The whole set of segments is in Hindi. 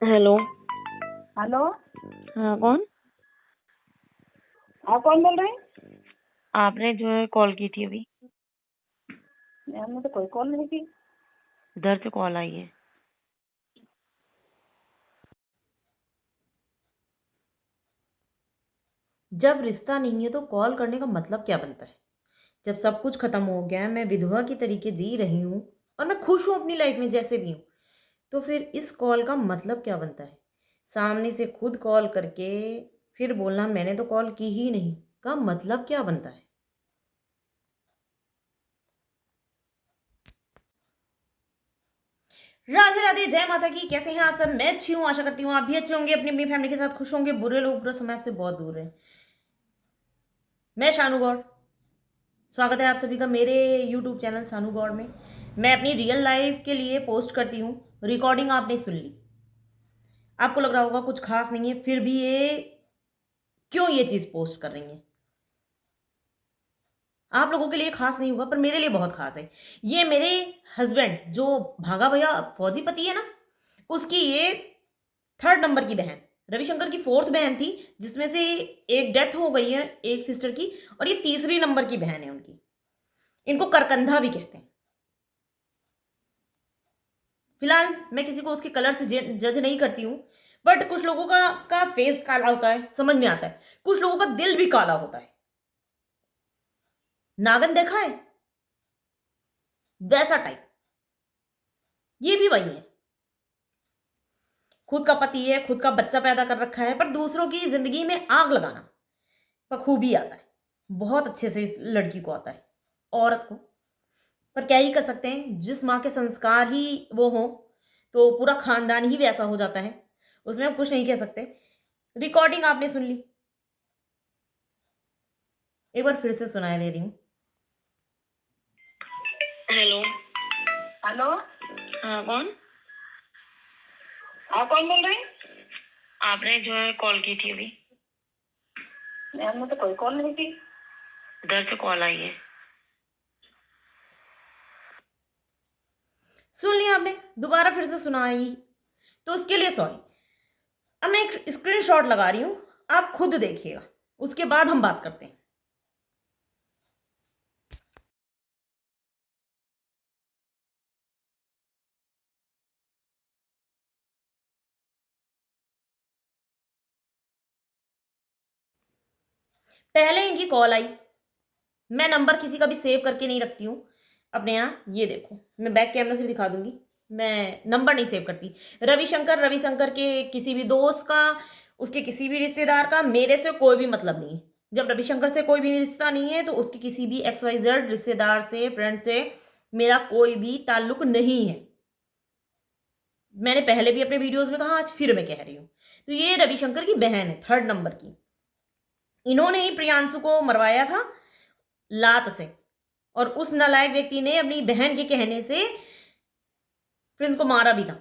हेलो। हेलो। हाँ, कौन? आप कौन बोल रहे हैं? आपने जो है कॉल की थी अभी। यार मुझे कोई कॉल नहीं की। इधर से कॉल आई है। जब रिश्ता नहीं है तो कॉल करने का मतलब क्या बनता है? जब सब कुछ खत्म हो गया है, मैं विधवा की तरीके जी रही हूँ और मैं खुश हूँ अपनी लाइफ में जैसे भी हूँ, तो फिर इस कॉल का मतलब क्या बनता है? सामने से खुद कॉल करके फिर बोलना मैंने तो कॉल की ही नहीं का मतलब क्या बनता है? राधे राधे, जय माता की। कैसे हैं आप सब? मैं अच्छी हूँ, आशा करती हूँ आप भी अच्छे होंगे, अपनी अपनी फैमिली के साथ खुश होंगे। बुरे लोग बुरा समय आपसे बहुत दूर है। मैं शानू गौड़, स्वागत है आप सभी का मेरे यूट्यूब चैनल शानू गौड़ में। मैं अपनी रियल लाइफ के लिए पोस्ट करती हूँ। रिकॉर्डिंग आपने सुन ली, आपको लग रहा होगा कुछ खास नहीं है, फिर भी ये क्यों ये चीज़ पोस्ट कर रही है? आप लोगों के लिए खास नहीं होगा पर मेरे लिए बहुत खास है। ये मेरे हस्बैंड जो भागा भैया फौजी पति है ना, उसकी ये थर्ड नंबर की बहन, रविशंकर की फोर्थ बहन थी, जिसमें से एक डेथ हो गई है एक सिस्टर की, और ये तीसरी नंबर की बहन है उनकी। इनको करकंधा भी कहते हैं। फिलहाल मैं किसी को उसके कलर से जज नहीं करती हूँ, बट कुछ लोगों का फेस काला होता है, समझ में आता है। कुछ लोगों का दिल भी काला होता है। नागन देखा है? वैसा टाइप ये भी वही है। खुद का पति है, खुद का बच्चा पैदा कर रखा है, पर दूसरों की जिंदगी में आग लगाना बखूबी आता है। बहुत अच्छे से इस लड़की को आता है, औरत को। पर क्या ही कर सकते हैं, जिस माँ के संस्कार ही वो हो तो पूरा खानदान ही वैसा हो जाता है। उसमें हम कुछ नहीं कह सकते। रिकॉर्डिंग आपने सुन ली, एक बार फिर से सुनाई दे रही हूँ। हेलो। हेलो। हाँ, कौन? आप कौन बोल रहे हैं? आपने जो है कॉल की थी अभी। यार मुझे कोई कॉल नहीं की। इधर से कॉल आई है। सुन लिया आपने, दोबारा फिर से सुनाई तो उसके लिए सॉरी। अब मैं एक स्क्रीनशॉट लगा रही हूँ, आप खुद देखिएगा, उसके बाद हम बात करते हैं। पहले इनकी कॉल आई, मैं नंबर किसी का भी सेव करके नहीं रखती हूँ अपने यहाँ। ये देखो, मैं बैक कैमरा से भी दिखा दूंगी, मैं नंबर नहीं सेव करती। रविशंकर रविशंकर के किसी भी दोस्त का, उसके किसी भी रिश्तेदार का मेरे से कोई भी मतलब नहीं है। जब रविशंकर से कोई भी रिश्ता नहीं है तो उसके किसी भी XYZ रिश्तेदार से, फ्रेंड से मेरा कोई भी ताल्लुक नहीं है। मैंने पहले भी अपने वीडियोस में कहा, आज फिर मैं कह रही हूँ। तो ये रविशंकर की बहन है, थर्ड नंबर की। इन्होंने ही प्रियांशु को मरवाया था लात से, और उस नालायक व्यक्ति ने अपनी बहन के कहने से प्रिंस को मारा भी था।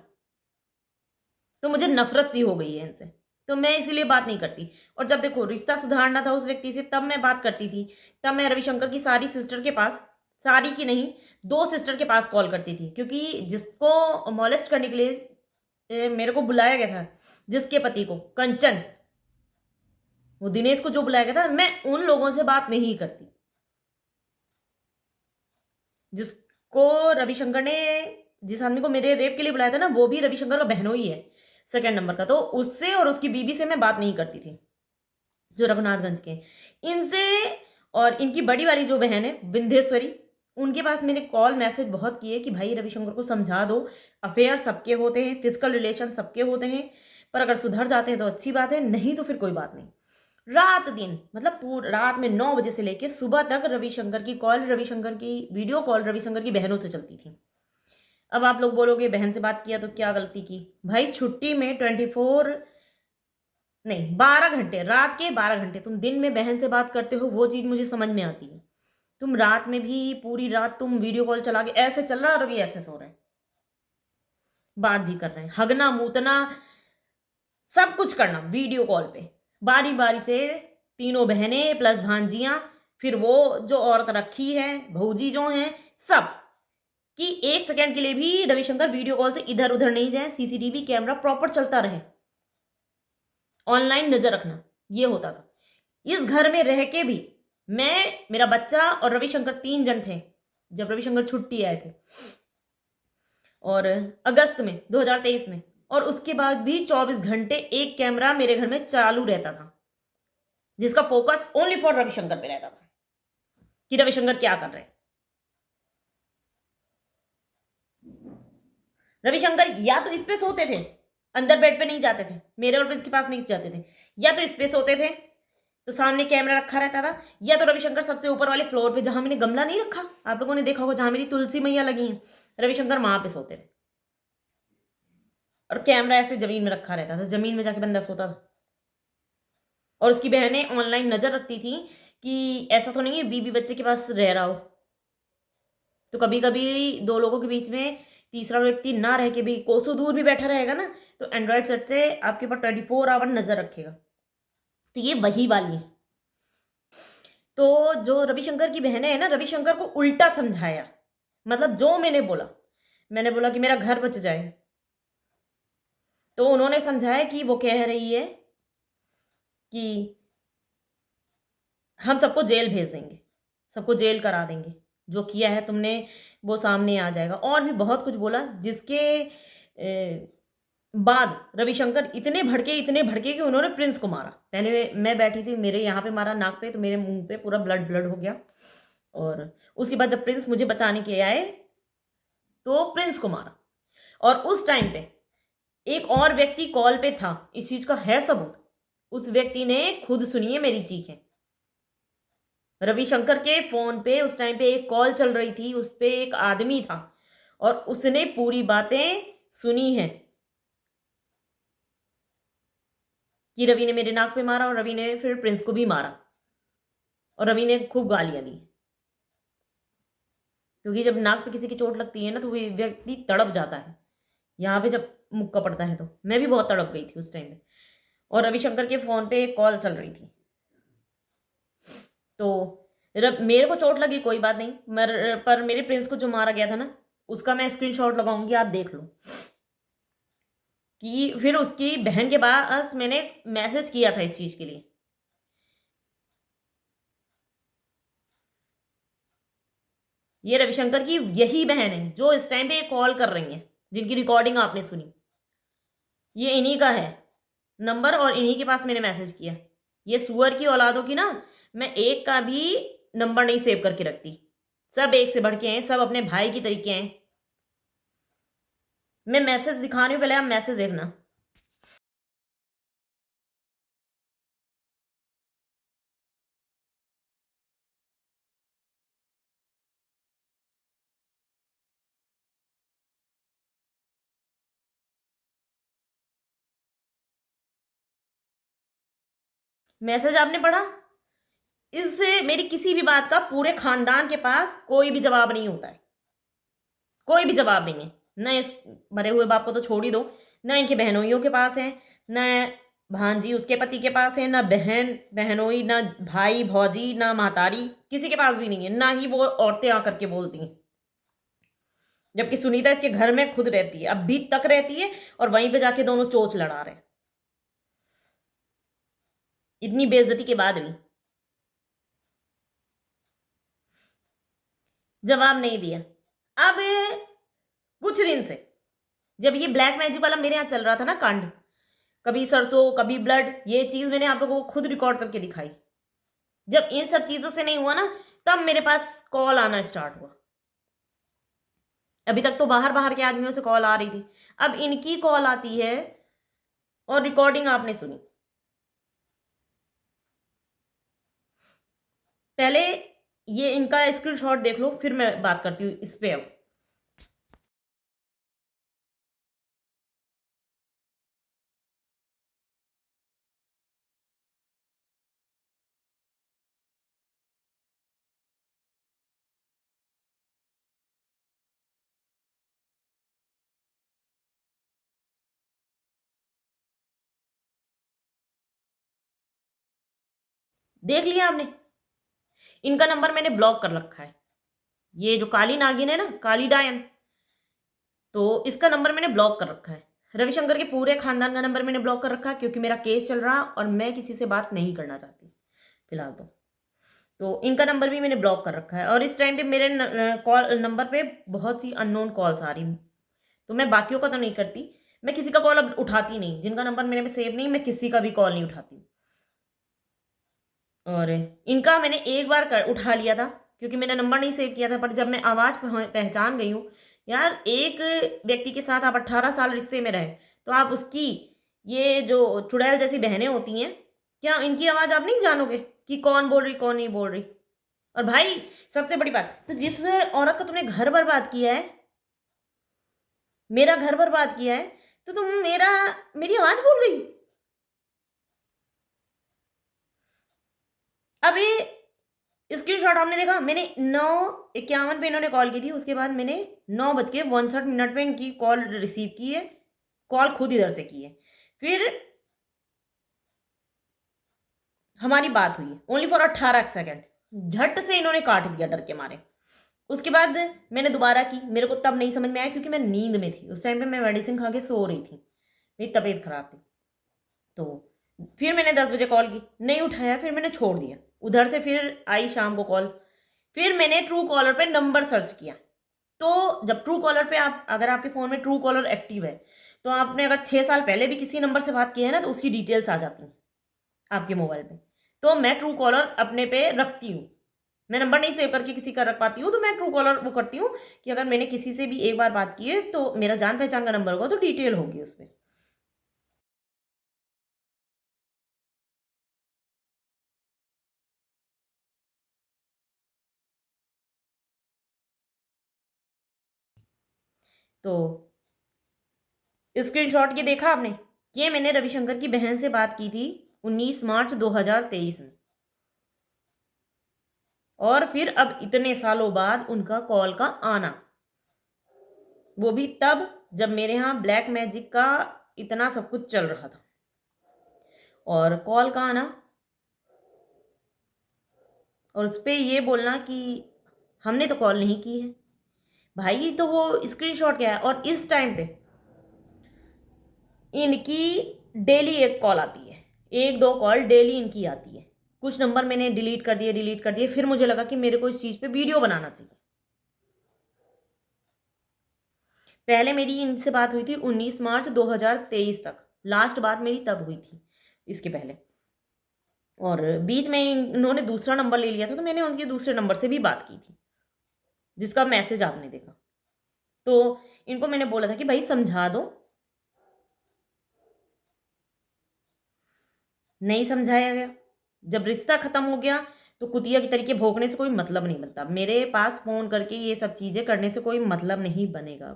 तो मुझे नफरत सी हो गई है इनसे, तो मैं इसीलिए बात नहीं करती। और जब देखो रिश्ता सुधारना था उस व्यक्ति से, तब मैं बात करती थी। तब मैं रविशंकर की सारी सिस्टर के पास, सारी की नहीं, दो सिस्टर के पास कॉल करती थी, क्योंकि जिसको मॉलेस्ट करने के लिए मेरे को बुलाया गया था, जिसके पति को, कंचन, वो दिनेश को जो बुलाया गया था, मैं उन लोगों से बात नहीं करती। जिसको रविशंकर ने, जिस आदमी को मेरे रेप के लिए बुलाया था ना, वो भी रविशंकर का बहनोई है, सेकंड नंबर का। तो उससे और उसकी बीवी से मैं बात नहीं करती थी, जो रघुनाथगंज के, इनसे। और इनकी बड़ी वाली जो बहन है विंध्येश्वरी, उनके पास मैंने कॉल मैसेज बहुत किए कि भाई रविशंकर को समझा दो, अफेयर सबके होते हैं, फिजिकल रिलेशन सबके होते हैं, पर अगर सुधर जाते हैं तो अच्छी बात है, नहीं तो फिर कोई बात नहीं। रात दिन, मतलब पूरी रात में 9 बजे से लेकर सुबह तक रविशंकर की कॉल, रविशंकर की वीडियो कॉल रविशंकर की बहनों से चलती थी। अब आप लोग बोलोगे बहन से बात किया तो क्या गलती की? भाई छुट्टी में 24 नहीं, 12 घंटे, रात के 12 घंटे तुम दिन में बहन से बात करते हो, वो चीज़ मुझे समझ में आती है। तुम रात में भी पूरी रात तुम वीडियो कॉल चला के ऐसे चल रहा है, और अभी ऐसे सो रहे हैं, बात भी कर रहे हैं, हगना मूतना सब कुछ करना वीडियो कॉल पे, बारी बारी से। तीनों बहनें प्लस भांजियां, फिर वो जो औरत रखी है भौजी जो हैं, सब। कि 1 सेकंड के लिए भी रविशंकर वीडियो कॉल से इधर उधर नहीं जाए, सीसीटीवी कैमरा प्रॉपर चलता रहे, ऑनलाइन नजर रखना, ये होता था। इस घर में रह के भी मैं, मेरा बच्चा और रविशंकर 3 जन थे जब रविशंकर छुट्टी आए थे, और अगस्त में 2023 में, और उसके बाद भी 24 घंटे एक कैमरा मेरे घर में चालू रहता था, जिसका फोकस ओनली फॉर रविशंकर पे रहता था कि रविशंकर क्या कर रहे हैं। रविशंकर या तो इस पे सोते थे, अंदर बेड पे नहीं जाते थे, मेरे और प्रिंस के पास नहीं जाते थे, या तो इस पे सोते थे तो सामने कैमरा रखा रहता था, या तो रविशंकर सबसे ऊपर वाले फ्लोर पे जहां मैंने गमला नहीं रखा, आप लोगों ने देखा होगा, जहां मेरी तुलसी मैया लगी है, रविशंकर वहां पे सोते थे, और कैमरा ऐसे जमीन में रखा रहता था, जमीन में जाके बंदा सोता था। और उसकी बहनें ऑनलाइन नजर रखती थी कि ऐसा तो नहीं है बीवी बच्चे के पास रह रहा हो, तो कभी कभी 2 लोगों के बीच में तीसरा व्यक्ति ना रह के भी कोसों दूर भी बैठा रहेगा ना, तो एंड्रॉयड सेट से आपके ऊपर 24 आवर नजर रखेगा। तो ये वही वाली है। तो जो रविशंकर की बहनें हैं ना, रविशंकर को उल्टा समझाया, मतलब जो मैंने बोला कि मेरा घर बच जाए, तो उन्होंने समझाया कि वो कह रही है कि हम सबको जेल भेज देंगे, सबको जेल करा देंगे, जो किया है तुमने वो सामने आ जाएगा, और भी बहुत कुछ बोला, जिसके बाद रविशंकर इतने भड़के कि उन्होंने प्रिंस को मारा। पहले मैं बैठी थी, मेरे यहाँ पे मारा नाक पे, तो मेरे मुंह पे पूरा ब्लड हो गया, और उसके बाद जब प्रिंस मुझे बचाने के आए तो प्रिंस को मारा। और उस टाइम पे एक और व्यक्ति कॉल पे था, इस चीज का है सबूत, उस व्यक्ति ने खुद सुनी है मेरी चीखें। रविशंकर के फोन पे उस टाइम पे एक कॉल चल रही थी, उस पे एक आदमी था, और उसने पूरी बातें सुनी है कि रवि ने मेरे नाक पे मारा, और रवि ने फिर प्रिंस को भी मारा, और रवि ने खूब गालियां दी, क्योंकि जब नाक पे किसी की चोट लगती है ना, तो वो व्यक्ति तड़प जाता है, यहाँ पे जब मुक्का पड़ता है। तो मैं भी बहुत तड़प गई थी उस टाइम पे, और रविशंकर के फोन पे एक कॉल चल रही थी। तो मेरे को चोट लगी कोई बात नहीं, पर मेरे प्रिंस को जो मारा गया था ना, उसका मैं स्क्रीनशॉट लगाऊंगी, आप देख लो कि फिर उसकी बहन के पास मैंने मैसेज किया था इस चीज के लिए। ये रविशंकर की यही बहन है जो इस टाइम पे कॉल कर रही है, जिनकी रिकॉर्डिंग आपने सुनी, ये इन्हीं का है नंबर, और इन्हीं के पास मैंने मैसेज किया। ये सुअर की औलादों की ना, मैं एक का भी नंबर नहीं सेव करके रखती, सब एक से बढ़ के हैं, सब अपने भाई की तरीके हैं। मैं मैसेज दिखाने पहले आप मैसेज देखना। मैसेज आपने पढ़ा? इससे मेरी किसी भी बात का पूरे खानदान के पास कोई भी जवाब नहीं होता है, कोई भी जवाब नहीं है, न इस मरे हुए बाप को तो छोड़ ही दो, न इनके बहनोइयों के पास है, न भांजी उसके पति के पास है, न बहन बहनोई, न भाई भौजी, न महतारी, किसी के पास भी नहीं है, ना ही वो औरतें आकर के बोलती हैं। जबकि सुनीता इसके घर में खुद रहती है, अभी तक रहती है, और वहीं पे जाके दोनों चोच लड़ा रहे हैं, इतनी बेइज्जती के बाद भी जवाब नहीं दिया। अब कुछ दिन से जब ये ब्लैक मैजिक वाला मेरे यहाँ चल रहा था ना कांड, कभी सरसों कभी ब्लड, ये चीज मैंने आप लोगों को खुद रिकॉर्ड करके दिखाई। जब इन सब चीजों से नहीं हुआ ना, तब मेरे पास कॉल आना स्टार्ट हुआ। अभी तक तो बाहर बाहर के आदमियों से कॉल आ रही थी, अब इनकी कॉल आती है, और रिकॉर्डिंग आपने सुनी। पहले ये इनका स्क्रीनशॉट देख लो, फिर मैं बात करती हूँ इस पे। अब देख लिया आपने, इनका नंबर मैंने ब्लॉक कर रखा है। ये जो काली नागिन है ना, काली डायन, तो इसका नंबर मैंने ब्लॉक कर रखा है। रविशंकर के पूरे खानदान का नंबर मैंने ब्लॉक कर रखा है, क्योंकि मेरा केस चल रहा और मैं किसी से बात नहीं करना चाहती फिलहाल तो इनका नंबर भी मैंने ब्लॉक कर रखा है। और इस टाइम पे मेरे कॉल नंबर पे बहुत सी अननोन कॉल्स आ रही, तो मैं बाकियों का तो नहीं करती, मैं किसी का कॉल अब उठाती नहीं, जिनका नंबर मेरे में सेव नहीं, मैं किसी का भी कॉल नहीं उठाती। और इनका मैंने एक बार उठा लिया था, क्योंकि मैंने नंबर नहीं सेव किया था, पर जब मैं आवाज़ पहचान गई हूँ, यार एक व्यक्ति के साथ आप 18 साल रिश्ते में रहे, तो आप उसकी ये जो चुड़ैल जैसी बहनें होती हैं, क्या इनकी आवाज़ आप नहीं जानोगे कि कौन बोल रही कौन नहीं बोल रही। और भाई सबसे बड़ी बात, तो जिस औरत का तुमने घर बर्बाद किया है, मेरा घर बर्बाद किया है, तो तुम मेरी आवाज़ भूल गई। अब ये स्क्रीनशॉट आपने देखा, मैंने 9:51 पे इन्होंने कॉल की थी, उसके बाद मैंने 9:62 पे इनकी कॉल रिसीव की है, कॉल खुद इधर से की है, फिर हमारी बात हुई है ओनली फॉर 18 सेकेंड, झट से इन्होंने काट दिया डर के मारे। उसके बाद मैंने दोबारा की, मेरे को तब नहीं समझ में आया, क्योंकि मैं नींद में थी उस टाइम पे, मैं मेडिसिन खा के सो रही थी, मेरी तबीयत खराब थी। तो फिर मैंने 10 बजे कॉल की, नहीं उठाया, फिर मैंने छोड़ दिया। उधर से फिर आई शाम को कॉल, फिर मैंने ट्रू कॉलर पे नंबर सर्च किया। तो जब ट्रू कॉलर पे अगर आपके फ़ोन में ट्रू कॉलर एक्टिव है, तो आपने अगर 6 साल पहले भी किसी नंबर से बात की है ना, तो उसकी डिटेल्स आ जाती हैं आपके मोबाइल पे। तो मैं ट्रू कॉलर अपने पे रखती हूँ, मैं नंबर नहीं सेव करके किसी का रख पाती हूँ, तो मैं ट्रू कॉलर वो करती हूँ कि अगर मैंने किसी से भी एक बार बात की है, तो मेरा जान पहचान का नंबर होगा, तो डिटेल होगी उस पर। तो स्क्रीनशॉट ये देखा आपने, ये मैंने रविशंकर की बहन से बात की थी 19 मार्च 2023 में, और फिर अब इतने सालों बाद उनका कॉल का आना, वो भी तब जब मेरे यहाँ ब्लैक मैजिक का इतना सब कुछ चल रहा था। और कॉल का आना और उस पर ये बोलना कि हमने तो कॉल नहीं की है। भाई तो वो स्क्रीनशॉट क्या है, और इस टाइम पे इनकी डेली एक कॉल आती है, 1-2 कॉल डेली इनकी आती है। कुछ नंबर मैंने डिलीट कर दिए, फिर मुझे लगा कि मेरे को इस चीज़ पे वीडियो बनाना चाहिए। पहले मेरी इनसे बात हुई थी 19 मार्च 2023 तक, लास्ट बात मेरी तब हुई थी इसके पहले। और बीच में इन्होंने दूसरा नंबर ले लिया था, तो मैंने उनके दूसरे नंबर से भी बात की थी, जिसका मैसेज आपने देखा। तो इनको मैंने बोला था कि भाई समझा दो, नहीं समझाया गया। जब रिश्ता खत्म हो गया, तो कुतिया की तरीके भोंकने से कोई मतलब नहीं बनता। मेरे पास फ़ोन करके ये सब चीज़ें करने से कोई मतलब नहीं बनेगा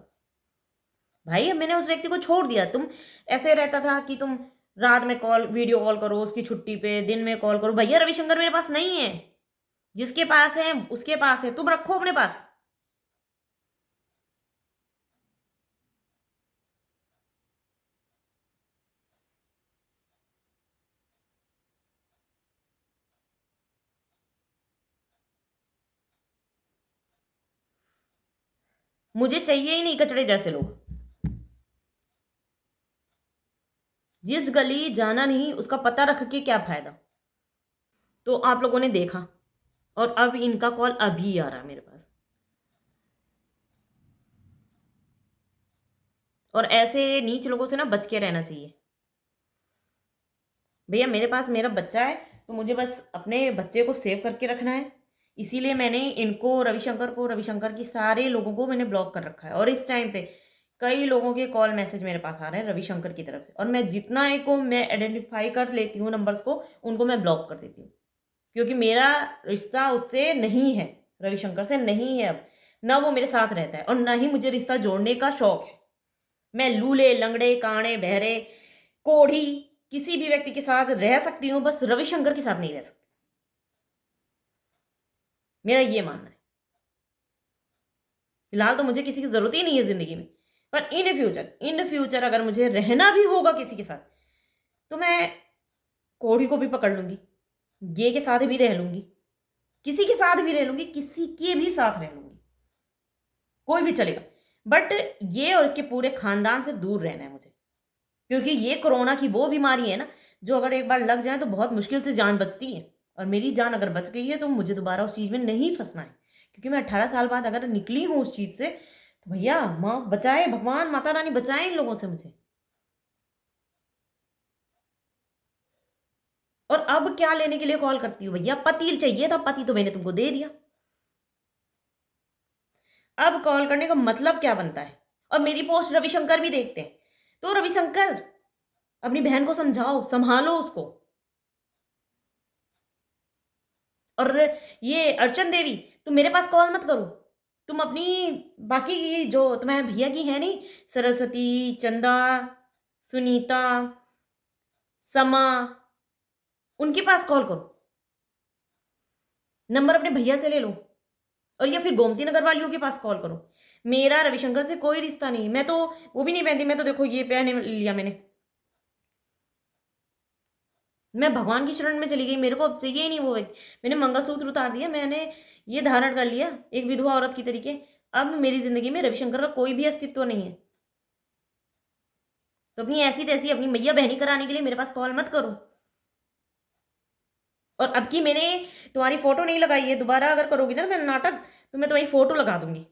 भाई। अब मैंने उस व्यक्ति को छोड़ दिया। तुम ऐसे रहता था कि तुम रात में वीडियो कॉल करो उसकी छुट्टी पे, दिन में कॉल करो। भैया रविशंकर मेरे पास नहीं है, जिसके पास है उसके पास है, तुम रखो अपने पास। मुझे चाहिए ही नहीं कचड़े जैसे लोग। जिस गली जाना नहीं उसका पता रख के क्या फायदा। तो आप लोगों ने देखा, और अब इनका कॉल अभी आ रहा है मेरे पास। और ऐसे नीच लोगों से ना बच के रहना चाहिए। भैया मेरे पास मेरा बच्चा है, तो मुझे बस अपने बच्चे को सेव करके रखना है, इसीलिए मैंने इनको रविशंकर की सारे लोगों को मैंने ब्लॉक कर रखा है। और इस टाइम पे कई लोगों के कॉल मैसेज मेरे पास आ रहे हैं रविशंकर की तरफ से, और मैं जितना एक को मैं आइडेंटिफाई कर लेती हूँ नंबर्स को, उनको मैं ब्लॉक कर देती हूँ, क्योंकि मेरा रिश्ता उससे नहीं है, रविशंकर से नहीं है। अब ना वो मेरे साथ रहता है, और ना ही मुझे रिश्ता जोड़ने का शौक है। मैं लूले लंगड़े काणे बहरे कोढ़ी किसी भी व्यक्ति के साथ रह सकती हूँ, बस रविशंकर के साथ नहीं रह सकती। मेरा ये मानना है। फिलहाल तो मुझे किसी की जरूरत ही नहीं है जिंदगी में, पर इन फ्यूचर अगर मुझे रहना भी होगा किसी के साथ, तो मैं कोढ़ी को भी पकड़ लूंगी, गे के साथ भी रह लूंगी, किसी के साथ भी रह लूंगी, किसी के भी साथ रह लूंगी, कोई भी चलेगा। बट ये और इसके पूरे खानदान से दूर रहना है मुझे, क्योंकि ये कोरोना की वो बीमारी है ना जो अगर एक बार लग जाए तो बहुत मुश्किल से जान बचती है, और मेरी जान अगर बच गई है तो मुझे दोबारा उस चीज़ में नहीं फंसना है, क्योंकि मैं 18 साल बाद अगर निकली हूँ उस चीज़ से तो भैया माँ बचाए, भगवान माता रानी बचाए इन लोगों से मुझे। और अब क्या लेने के लिए कॉल करती हूँ भैया? पति चाहिए था, पति तो मैंने तुमको दे दिया, अब कॉल करने का मतलब क्या बनता है? और मेरी पोस्ट रविशंकर भी देखते हैं, तो रविशंकर अपनी बहन को समझाओ, संभालो उसको। और ये अर्चन देवी, तुम मेरे पास कॉल मत करो, तुम अपनी बाकी की जो तुम्हारे भैया की है नहीं, सरस्वती, चंदा, सुनीता, समा, उनके पास कॉल करो, नंबर अपने भैया से ले लो, और या फिर गोमती नगर वालियों के पास कॉल करो। मेरा रविशंकर से कोई रिश्ता नहीं, मैं तो वो भी नहीं पहनती, मैं तो देखो ये पहने लिया मैंने, मैं भगवान की शरण में चली गई, मेरे को अब चाहिए ही नहीं वो व्यक्ति। मैंने मंगलसूत्र उतार दिया, मैंने ये धारण कर लिया एक विधवा औरत की तरीके। अब मेरी जिंदगी में रविशंकर का कोई भी अस्तित्व नहीं है, तो अपनी ऐसी तैसी अपनी मैया बहनी कराने के लिए मेरे पास कॉल मत करो। और अब की मैंने तुम्हारी फोटो नहीं लगाई है, दोबारा अगर करोगी ना तो मैं नाटक, तो मैं तुम्हारी फोटो लगा दूंगी।